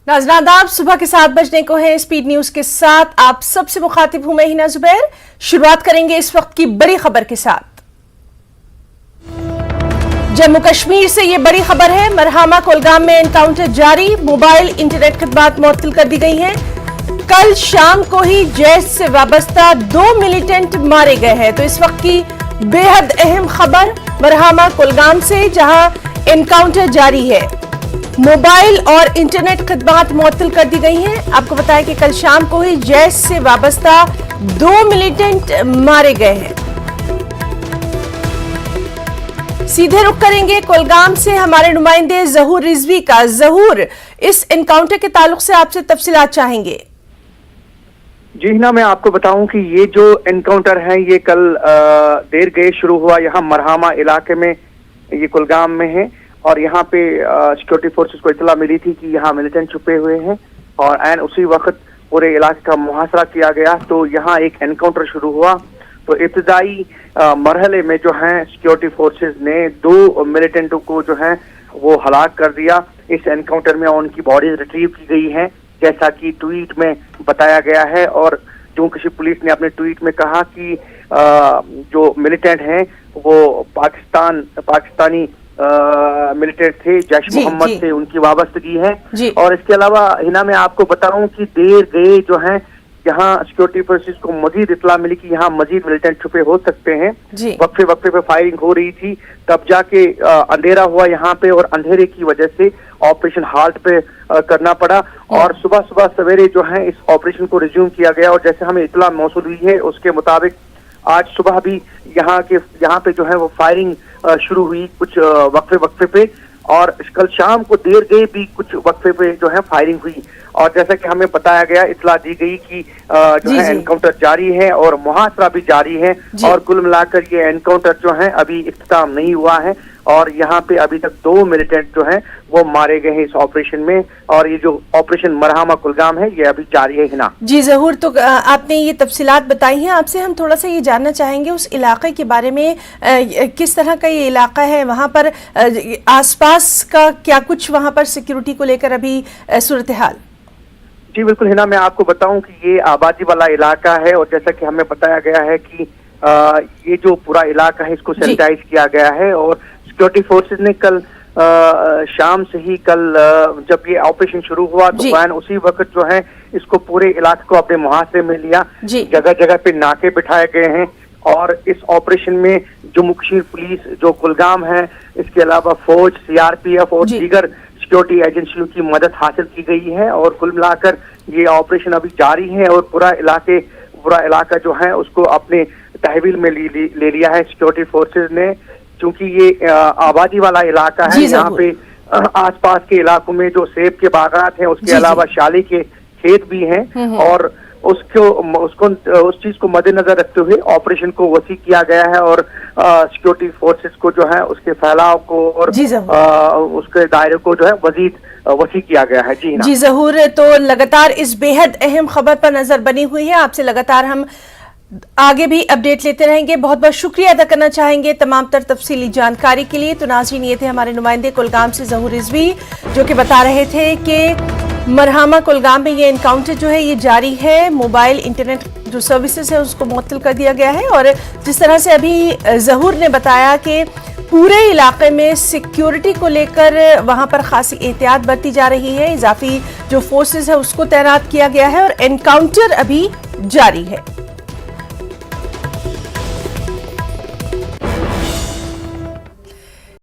नाज़रीन आदाब, सुबह के 7 बजने को है। स्पीड न्यूज के साथ आप सबसे मुखातिब हूं मैं हिना जुबैर। शुरुआत करेंगे इस वक्त की बड़ी खबर के साथ। जम्मू कश्मीर से ये बड़ी खबर है। मरहामा कोलगाम में एनकाउंटर जारी, मोबाइल इंटरनेट खदमात मुअत्तल कर दी गई हैं। कल शाम को ही जैश से वाबस्ता 2 मिलिटेंट मारे गए हैं। तो इस वक्त की बेहद अहम खबर मरहामा कोलगाम से, जहां एनकाउंटर जारी है, मोबाइल और इंटरनेट खदमात मुअत्तल कर दी गई हैं। आपको बताया कि कल शाम को ही जैश से वाबस्ता 2 मिलिटेंट मारे गए हैं। सीधे रुख करेंगे कोलगाम से हमारे नुमाइंदे जहूर रिजवी का। जहूर, इस एनकाउंटर के ताल्लुक से आपसे तफसीलात चाहेंगे। जी हिना, मैं आपको बताऊं कि ये जो एनकाउंटर है ये कल देर गए शुरू हुआ। यहाँ मरहामा इलाके में, ये कुलगाम में है, और यहाँ पे सिक्योरिटी फोर्सेस को इतला मिली थी कि यहाँ मिलिटेंट छुपे हुए हैं, और एन उसी वक्त पूरे इलाके का मुहासरा किया गया। तो यहाँ एक एनकाउंटर शुरू हुआ। तो इब्तदाई मरहले में जो है सिक्योरिटी फोर्सेस ने 2 मिलिटेंटों को जो है वो हलाक कर दिया। इस एनकाउंटर में उनकी बॉडीज रिट्रीव की गई हैं, जैसा कि ट्वीट में बताया गया है। और जम्मू कश्मीर पुलिस ने अपने ट्वीट में कहा कि जो मिलिटेंट हैं वो पाकिस्तानी मिलिटेंट थे, जैश मोहम्मद से उनकी वाबस्तगी है। और इसके अलावा हिना, मैं आपको बताऊं कि देर गए जो हैं यहाँ सिक्योरिटी फोर्सेस को मजीद इतला मिली कि यहाँ मजीद मिलिटेंट छुपे हो सकते हैं। वक्फे पे फायरिंग हो रही थी, तब जाके अंधेरा हुआ यहाँ पे, और अंधेरे की वजह से ऑपरेशन हाल्ट पे करना पड़ा। और सुबह सवेरे जो है इस ऑपरेशन को रिज्यूम किया गया। और जैसे हमें इतला मौसूल हुई है उसके मुताबिक आज सुबह भी यहाँ पे जो है वो फायरिंग शुरू हुई कुछ वक्फे पे, और कल शाम को देर गए भी कुछ वक्फे पे जो है फायरिंग हुई। और जैसा कि हमें बताया गया, इतला दी गई कि जो है एनकाउंटर जारी है और मुहासरा भी जारी है। और कुल मिलाकर ये एनकाउंटर जो है अभी इख्तिताम नहीं हुआ है, और यहाँ पे अभी तक 2 मिलिटेंट जो हैं वो मारे गए हैं इस ऑपरेशन में। और ये जो ऑपरेशन मरहामा कुलगाम है ये अभी जारी है हिना। जी जहूर, तो आपने ये तफसीलात बताई हैं। आपसे हम थोड़ा सा ये जानना चाहेंगे उस इलाके के बारे में, किस तरह का ये इलाका है, वहाँ पर आसपास का क्या कुछ वहाँ पर सिक्योरिटी को लेकर अभी सूरत हाल। जी बिल्कुल हिना, मैं आपको बताऊं कि ये आबादी वाला इलाका है, और जैसा कि हमें बताया गया है कि ये जो पूरा इलाका है इसको सैनिटाइज किया गया है। और सिक्योरिटी फोर्सेस ने कल शाम से ही जब ये ऑपरेशन शुरू हुआ तो वैन उसी वक्त जो है इसको पूरे इलाके को अपने मुहासरे में लिया। जगह जगह पे नाके बिठाए गए हैं, और इस ऑपरेशन में जम्मू कश्मीर पुलिस जो कुलगाम है, इसके अलावा फौज, सीआरपीएफ और दीगर सिक्योरिटी एजेंसियों की मदद हासिल की गई है। और कुल मिलाकर ये ऑपरेशन अभी जारी है, और पूरा इलाका जो है उसको अपने तहवील में ले लिया है सिक्योरिटी फोर्सेस ने। क्योंकि ये आबादी वाला इलाका है, यहाँ पे आसपास के इलाकों में जो सेब के बागात हैं, उसके अलावा शाली के खेत भी हैं, और उस चीज को मद्देनजर रखते हुए ऑपरेशन को वसी किया गया है। और सिक्योरिटी फोर्सेस को जो है उसके फैलाव को और उसके दायरे को जो है मजीद वसी किया गया है। जी जहूर, तो लगातार इस बेहद अहम खबर पर नजर बनी हुई है। आपसे लगातार हम आगे भी अपडेट लेते रहेंगे। बहुत बहुत शुक्रिया अदा करना चाहेंगे तमाम तर तफसीली जानकारी के लिए। तो नाज़रीन, ये थे हमारे नुमाइंदे कुलगाम से जहूर रिजवी, जो कि बता रहे थे कि मरहामा कुलगाम में ये एनकाउंटर जो है ये जारी है। मोबाइल इंटरनेट जो सर्विसेज है उसको मुअत्तल कर दिया गया है। और जिस तरह से अभी जहूर ने बताया कि पूरे इलाके में सिक्योरिटी को लेकर वहां पर खासी एहतियात बरती जा रही है, इजाफी जो फोर्सेज है उसको तैनात किया गया है, और एनकाउंटर अभी जारी है।